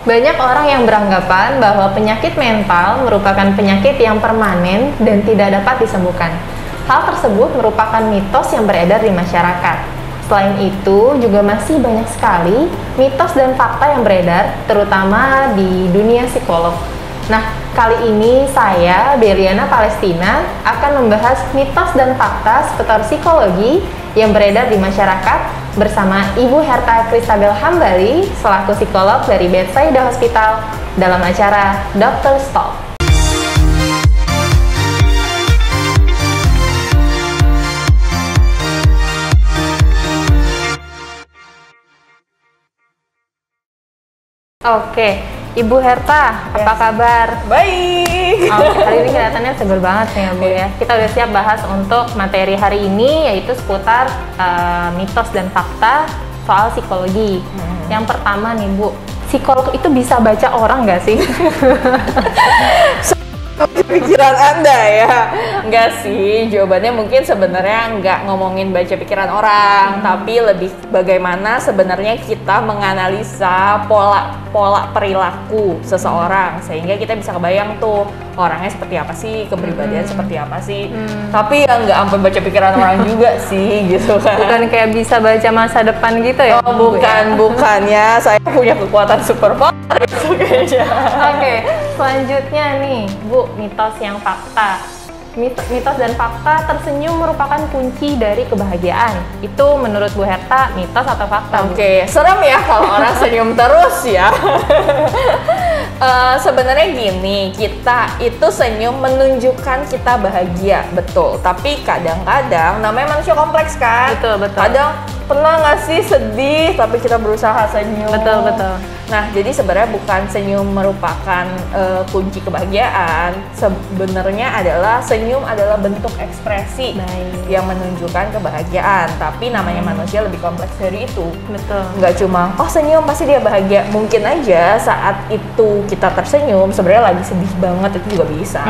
Banyak orang yang beranggapan bahwa penyakit mental merupakan penyakit yang permanen dan tidak dapat disembuhkan. Hal tersebut merupakan mitos yang beredar di masyarakat. Selain itu, juga masih banyak sekali mitos dan fakta yang beredar, terutama di dunia psikolog. Nah, kali ini saya, Beliana Palestina, akan membahas mitos dan fakta seputar psikologi yang beredar di masyarakat bersama Ibu Herta Kristabel Hambali selaku psikolog dari Bethsaida Hospital dalam acara Dr. Talk. Oke, Ibu Herta, apa kabar? Baik. Hari ini kelihatannya seger banget nih ya Bu ya. Kita udah siap bahas untuk materi hari ini, yaitu seputar mitos dan fakta soal psikologi. Yang pertama nih Bu, psikolog itu bisa baca orang nggak sih? Pikiran Anda ya? Enggak sih, jawabannya mungkin sebenarnya nggak ngomongin baca pikiran orang, tapi lebih bagaimana sebenarnya kita menganalisa pola perilaku seseorang, sehingga kita bisa kebayang tuh orangnya seperti apa sih, kepribadian seperti apa sih. Tapi ya nggak sampai baca pikiran orang juga sih, gitu kan. Bukan kayak bisa baca masa depan gitu ya? Oh, bukannya saya punya kekuatan super power gitu kayaknya. Oke, selanjutnya nih Bu, mitos yang fakta. Mitos dan fakta, tersenyum merupakan kunci dari kebahagiaan. Itu menurut Bu Herta mitos atau fakta? Oke, serem ya kalau orang senyum terus ya. Sebenarnya gini, kita itu senyum menunjukkan kita bahagia, betul. Tapi kadang-kadang namanya manusia kompleks kan. Betul. Kadang pernah nggak sih sedih tapi kita berusaha senyum. Betul. Nah, jadi sebenarnya bukan senyum merupakan kunci kebahagiaan. Sebenarnya adalah senyum adalah bentuk ekspresi yang menunjukkan kebahagiaan. Tapi namanya manusia lebih kompleks dari itu. Betul. Nggak cuma senyum pasti dia bahagia. Mungkin aja saat itu kita tersenyum sebenarnya lagi sedih banget, itu juga bisa.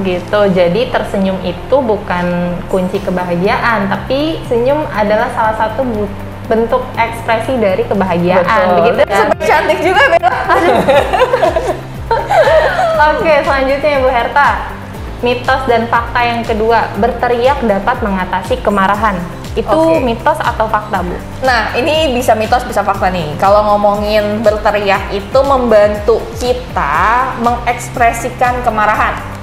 Gitu. Jadi tersenyum itu bukan kunci kebahagiaan, tapi senyum adalah salah satu bentuk ekspresi dari kebahagiaan. Betul. Begitu ya? Seperti cantik juga Bella. Oke, selanjutnya Bu Herta, mitos dan fakta yang kedua, berteriak dapat mengatasi kemarahan. Itu mitos atau fakta Bu? Nah, ini bisa mitos bisa fakta nih. Kalau ngomongin berteriak itu membantu kita mengekspresikan kemarahan.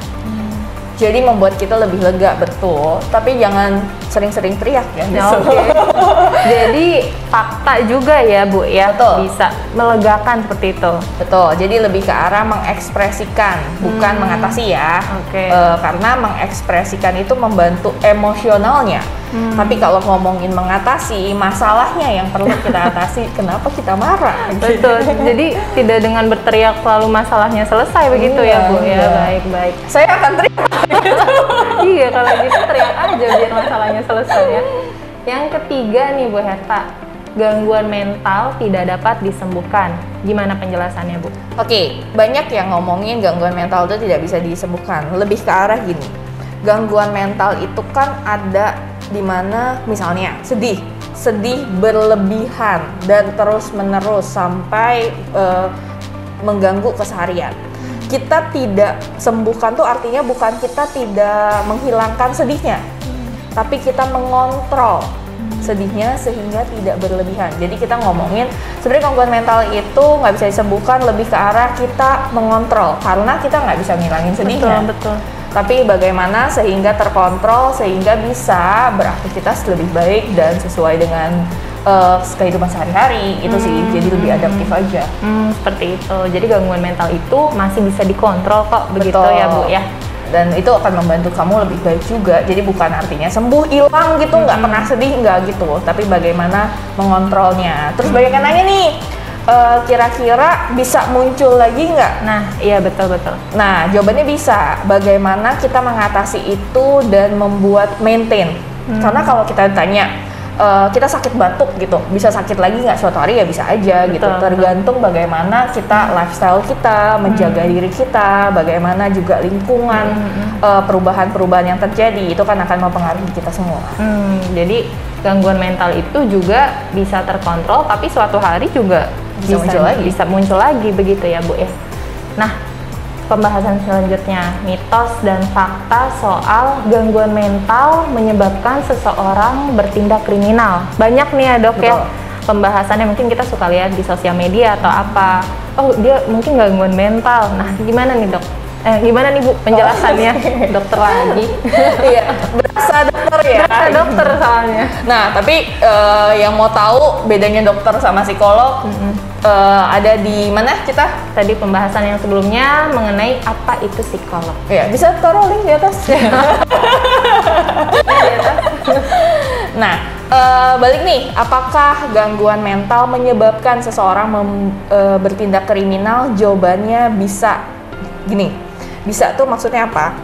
Jadi membuat kita lebih lega, betul. Tapi jangan sering-sering teriak ya. Jadi fakta juga ya Bu ya, betul. Bisa melegakan seperti itu. Betul. Jadi lebih ke arah mengekspresikan, bukan mengatasi ya. Karena mengekspresikan itu membantu emosionalnya. Tapi kalau ngomongin mengatasi, masalahnya yang perlu kita atasi, kenapa kita marah? Betul. Jadi tidak dengan berteriak lalu masalahnya selesai begitu ya Bu ya. Baik. Saya akan teriak. Iya, kalau gitu teriak aja biar masalahnya selesai ya. Yang ketiga nih Bu Herta, gangguan mental tidak dapat disembuhkan. Gimana penjelasannya Bu? Oke, banyak yang ngomongin gangguan mental itu tidak bisa disembuhkan. Lebih ke arah gini, gangguan mental itu kan ada di mana misalnya sedih berlebihan dan terus menerus sampai mengganggu keseharian. Kita tidak sembuhkan tuh artinya bukan kita tidak menghilangkan sedihnya, tapi kita mengontrol sedihnya sehingga tidak berlebihan. Jadi kita ngomongin sebenarnya gangguan mental itu nggak bisa disembuhkan, lebih ke arah kita mengontrol karena kita nggak bisa ngilangin sedihnya. Betul. Tapi bagaimana sehingga terkontrol sehingga bisa beraktivitas lebih baik dan sesuai dengan kehidupan sehari-hari itu sih, jadi lebih adaptif aja. Seperti itu. Jadi gangguan mental itu masih bisa dikontrol kok, begitu ya Bu ya. Dan itu akan membantu kamu lebih baik juga. Jadi bukan artinya sembuh hilang gitu, nggak pernah sedih, nggak gitu. Tapi bagaimana mengontrolnya. Terus banyak yang nanya nih, kira-kira bisa muncul lagi nggak? Nah, iya betul. Nah, jawabannya bisa. Bagaimana kita mengatasi itu dan membuat maintain. Karena kalau kita tanya, kita sakit batuk gitu, bisa sakit lagi nggak suatu hari? Ya bisa aja gitu, tergantung bagaimana kita lifestyle kita, menjaga diri kita, bagaimana juga lingkungan, perubahan-perubahan yang terjadi itu kan akan mempengaruhi kita semua. Jadi gangguan mental itu juga bisa terkontrol, tapi suatu hari juga bisa muncul lagi begitu ya Bu ya. Nah, pembahasan selanjutnya, mitos dan fakta soal gangguan mental menyebabkan seseorang bertindak kriminal. Banyak nih ya Dok. Betul. Ya pembahasannya, mungkin kita suka lihat di sosial media atau apa. Oh, dia mungkin gangguan mental. Nah, gimana nih Dok? Gimana nih Bu penjelasannya? Dokter lagi. Iya, berasa dokter ya. Berasa dokter soalnya. Nah, tapi yang mau tahu bedanya dokter sama psikolog, ada di mana kita? Tadi pembahasan yang sebelumnya mengenai apa itu psikolog. Iya, bisa taruh link di atas. Nah, balik nih, apakah gangguan mental menyebabkan seseorang bertindak kriminal? Jawabannya bisa. Gini, bisa tuh maksudnya apa?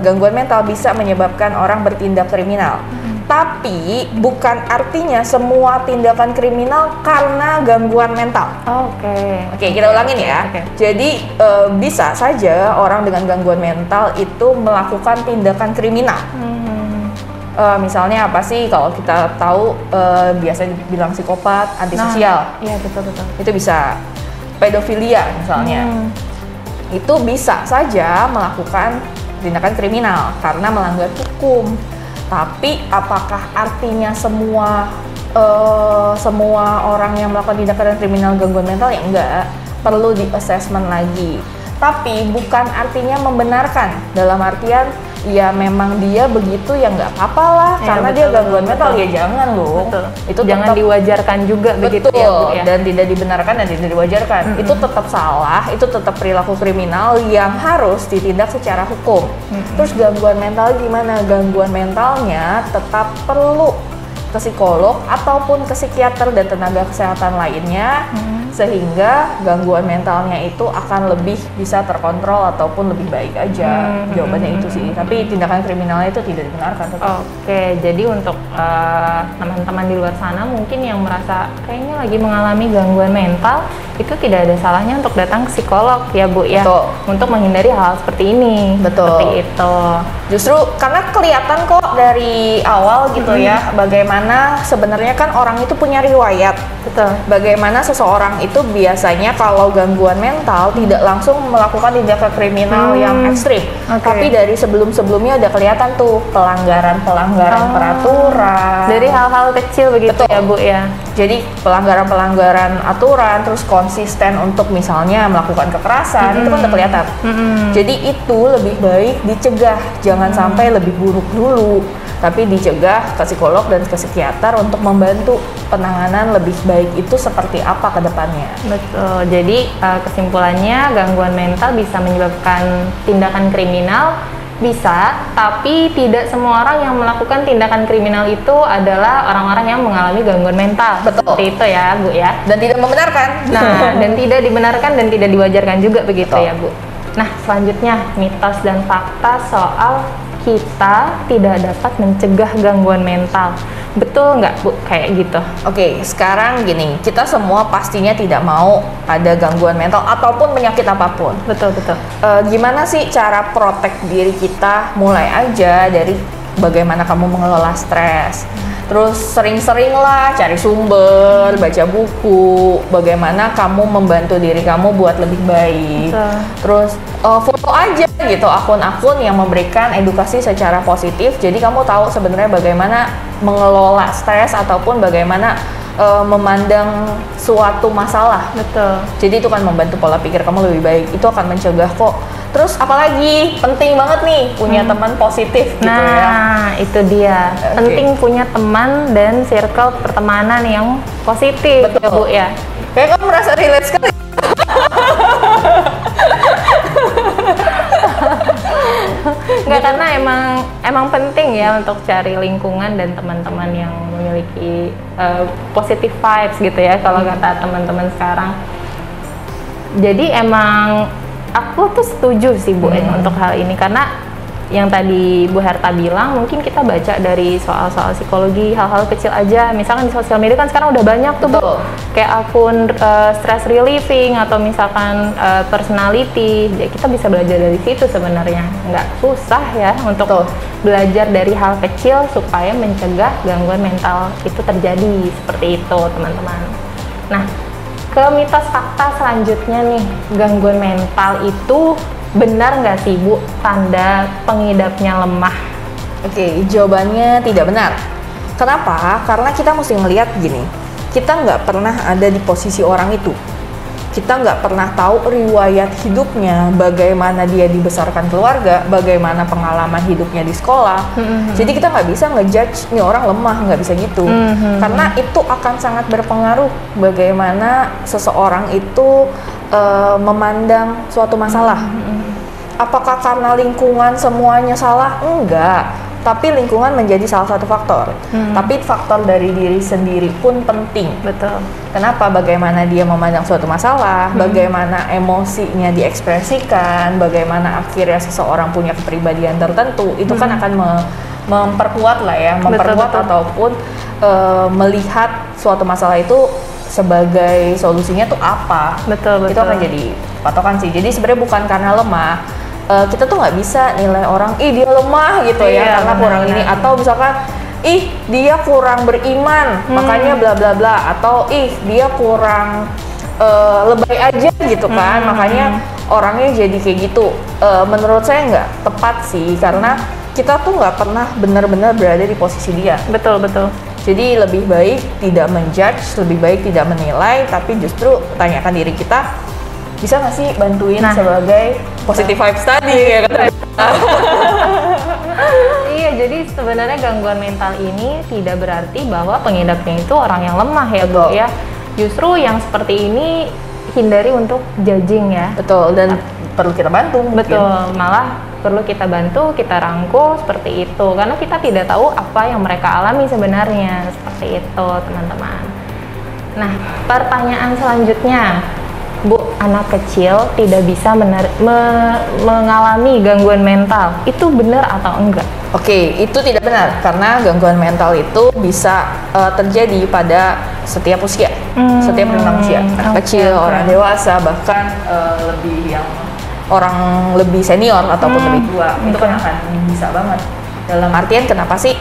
Gangguan mental bisa menyebabkan orang bertindak kriminal. Tapi bukan artinya semua tindakan kriminal karena gangguan mental. Oke, kita ulangin ya. Jadi bisa saja orang dengan gangguan mental itu melakukan tindakan kriminal. Misalnya apa sih, kalau kita tahu biasa dibilang psikopat, antisosial. Iya, betul. Itu bisa pedofilia misalnya. Itu bisa saja melakukan tindakan kriminal karena melanggar hukum. Tapi apakah artinya semua orang yang melakukan tindakan kriminal gangguan mental? Ya enggak, perlu di assessment lagi. Tapi bukan artinya membenarkan, dalam artian ya memang dia begitu ya nggak apa-apa lah, karena dia gangguan mental, ya jangan loh. Itu jangan diwajarkan juga begitu ya Bu ya. Dan tidak dibenarkan dan tidak diwajarkan. Itu tetap salah, itu tetap perilaku kriminal yang harus ditindak secara hukum. Terus gangguan mental gimana? Gangguan mentalnya tetap perlu ke psikolog ataupun ke psikiater dan tenaga kesehatan lainnya, sehingga gangguan mentalnya itu akan lebih bisa terkontrol ataupun lebih baik aja. Jawabannya itu sih. Tapi tindakan kriminalnya itu tidak dibenarkan. Oke, jadi untuk teman-teman di luar sana mungkin yang merasa kayaknya lagi mengalami gangguan mental, itu tidak ada salahnya untuk datang ke psikolog ya Bu ya. Betul. Untuk menghindari hal seperti ini. Betul. Seperti itu. Justru karena kelihatan kok dari awal gitu ya, bagaimana sebenarnya kan orang itu punya riwayat. Betul. Bagaimana seseorang itu biasanya kalau gangguan mental tidak langsung melakukan tindakan kriminal yang ekstrim. Tapi dari sebelum-sebelumnya udah kelihatan tuh pelanggaran-pelanggaran peraturan. Dari hal-hal kecil begitu. Betul. Ya Bu ya. Jadi pelanggaran-pelanggaran aturan, terus konsisten untuk misalnya melakukan kekerasan, itu kan udah kelihatan. Jadi itu lebih baik dicegah, jangan sampai lebih buruk dulu, tapi dicegah ke psikolog dan ke psikiater untuk membantu penanganan lebih baik itu seperti apa ke depannya. Betul. Jadi kesimpulannya gangguan mental bisa menyebabkan tindakan kriminal. Bisa, tapi tidak semua orang yang melakukan tindakan kriminal itu adalah orang-orang yang mengalami gangguan mental. Betul. Seperti itu ya Bu ya. Dan tidak membenarkan. Nah, dan tidak dibenarkan dan tidak diwajarkan juga begitu. Betul. Ya Bu. Nah, selanjutnya mitos dan fakta soal kita tidak dapat mencegah gangguan mental. Betul nggak Bu kayak gitu? Oke, sekarang gini, kita semua pastinya tidak mau ada gangguan mental ataupun penyakit apapun. Betul. Gimana sih cara protect diri kita? Mulai aja dari bagaimana kamu mengelola stres. Terus sering-sering lah cari sumber, baca buku, bagaimana kamu membantu diri kamu buat lebih baik. Terus follow aja gitu akun-akun yang memberikan edukasi secara positif. Jadi kamu tahu sebenarnya bagaimana mengelola stres ataupun bagaimana memandang suatu masalah. Betul. Jadi itu kan membantu pola pikir kamu lebih baik. Itu akan mencegah kok. Terus apalagi penting banget nih punya teman positif gitu ya. Nah, itu dia. Penting punya teman dan circle pertemanan yang positif. Betul. Ya Bu ya. Kayak kamu merasa relate sekali. Enggak, karena emang penting ya untuk cari lingkungan dan teman-teman yang memiliki positive vibes gitu ya kalau kata teman-teman sekarang. Jadi emang aku tuh setuju sih Bu untuk hal ini, karena yang tadi Bu Herta bilang mungkin kita baca dari soal-soal psikologi hal-hal kecil aja, misalkan di sosial media kan sekarang udah banyak tuh Bu, kayak akun stress relieving atau misalkan personality, ya kita bisa belajar dari situ sebenarnya, nggak susah ya untuk belajar dari hal kecil supaya mencegah gangguan mental itu terjadi, seperti itu teman-teman. Nah, Ke mitos fakta selanjutnya nih, gangguan mental itu benar nggak sih Bu tanda pengidapnya lemah? Oke, jawabannya tidak benar. Kenapa? Karena kita mesti ngelihat gini, kita nggak pernah ada di posisi orang itu. Kita nggak pernah tahu riwayat hidupnya, bagaimana dia dibesarkan keluarga, bagaimana pengalaman hidupnya di sekolah. Jadi kita nggak bisa ngejudge nih orang lemah, nggak bisa gitu. Karena itu akan sangat berpengaruh bagaimana seseorang itu memandang suatu masalah. Apakah karena lingkungan semuanya salah? Enggak. Tapi lingkungan menjadi salah satu faktor. Tapi faktor dari diri sendiri pun penting. Betul. Kenapa? Bagaimana dia memandang suatu masalah, bagaimana emosinya diekspresikan, bagaimana akhirnya seseorang punya kepribadian tertentu, itu kan akan memperkuat lah ya, memperkuat betul. ataupun melihat suatu masalah itu sebagai solusinya tuh apa. Betul. Itu akan jadi patokan sih. Jadi sebenarnya bukan karena lemah. Kita tuh nggak bisa nilai orang, dia lemah gitu ya karena kurang ini, atau misalkan dia kurang beriman makanya bla bla bla, atau dia kurang lebay aja gitu kan makanya orangnya jadi kayak gitu. Menurut saya nggak tepat sih, karena kita tuh nggak pernah benar-benar berada di posisi dia. Betul. Jadi lebih baik tidak menjudge, lebih baik tidak menilai, tapi justru tanyakan diri kita, bisa nggak sih bantuin sebagai positive vibes tadi ya kan? Iya, jadi sebenarnya gangguan mental ini tidak berarti bahwa pengidapnya itu orang yang lemah ya Bu ya. Justru yang seperti ini hindari untuk judging ya. Betul, dan perlu kita bantu mungkin. Betul, malah perlu kita bantu, kita rangkul seperti itu, karena kita tidak tahu apa yang mereka alami sebenarnya, seperti itu teman-teman. Nah, pertanyaan selanjutnya, Bu, anak kecil tidak bisa mengalami gangguan mental, itu benar atau enggak? Oke, itu tidak benar, karena gangguan mental itu bisa terjadi pada setiap usia, setiap rentang usia, anak kecil, orang dewasa, bahkan lebih yang orang lebih senior ataupun lebih tua, itu kan akan bisa banget. Dalam artian kenapa sih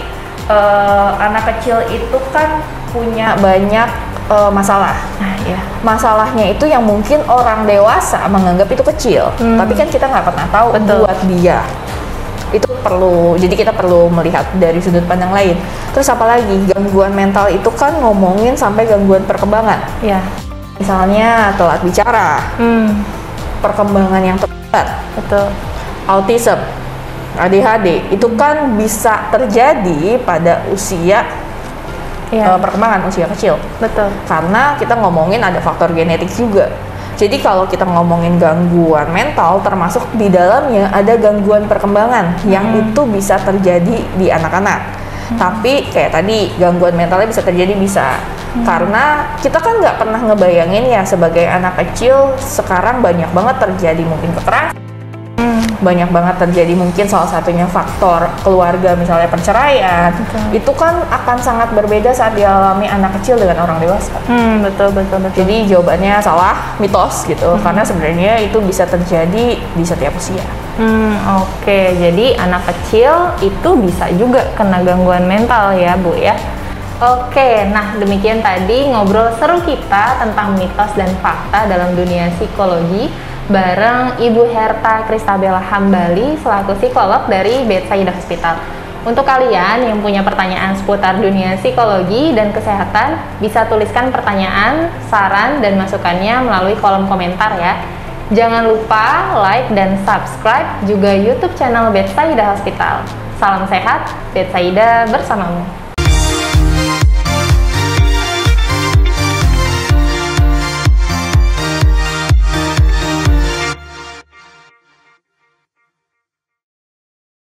anak kecil itu kan punya banyak masalah. Nah, ya. Masalahnya itu yang mungkin orang dewasa menganggap itu kecil, tapi kan kita nggak pernah tahu buat dia. Itu perlu, jadi kita perlu melihat dari sudut pandang lain. Terus apalagi gangguan mental itu kan ngomongin sampai gangguan perkembangan. Ya. Misalnya telat bicara, perkembangan yang terlambat, Betul. autism, ADHD, itu kan bisa terjadi pada usia perkembangan usia kecil. Betul. Karena kita ngomongin ada faktor genetik juga. Jadi kalau kita ngomongin gangguan mental, termasuk di dalamnya ada gangguan perkembangan yang itu bisa terjadi di anak-anak. Tapi kayak tadi, gangguan mentalnya bisa terjadi, bisa. Karena kita kan nggak pernah ngebayangin ya sebagai anak kecil sekarang banyak banget terjadi mungkin kekerasan. Banyak banget terjadi mungkin salah satunya faktor keluarga, misalnya perceraian. Itu kan akan sangat berbeda saat dialami anak kecil dengan orang dewasa. Betul. Jadi jawabannya salah, mitos gitu, karena sebenarnya itu bisa terjadi di setiap usia. Oke, jadi anak kecil itu bisa juga kena gangguan mental ya Bu ya. Oke, nah demikian tadi ngobrol seru kita tentang mitos dan fakta dalam dunia psikologi bareng Ibu Herta Kristabella Hambali selaku psikolog dari Bethsaida Hospital. Untuk kalian yang punya pertanyaan seputar dunia psikologi dan kesehatan, bisa tuliskan pertanyaan, saran, dan masukannya melalui kolom komentar ya. Jangan lupa like dan subscribe juga YouTube channel Bethsaida Hospital. Salam sehat, Bethsaida bersamamu.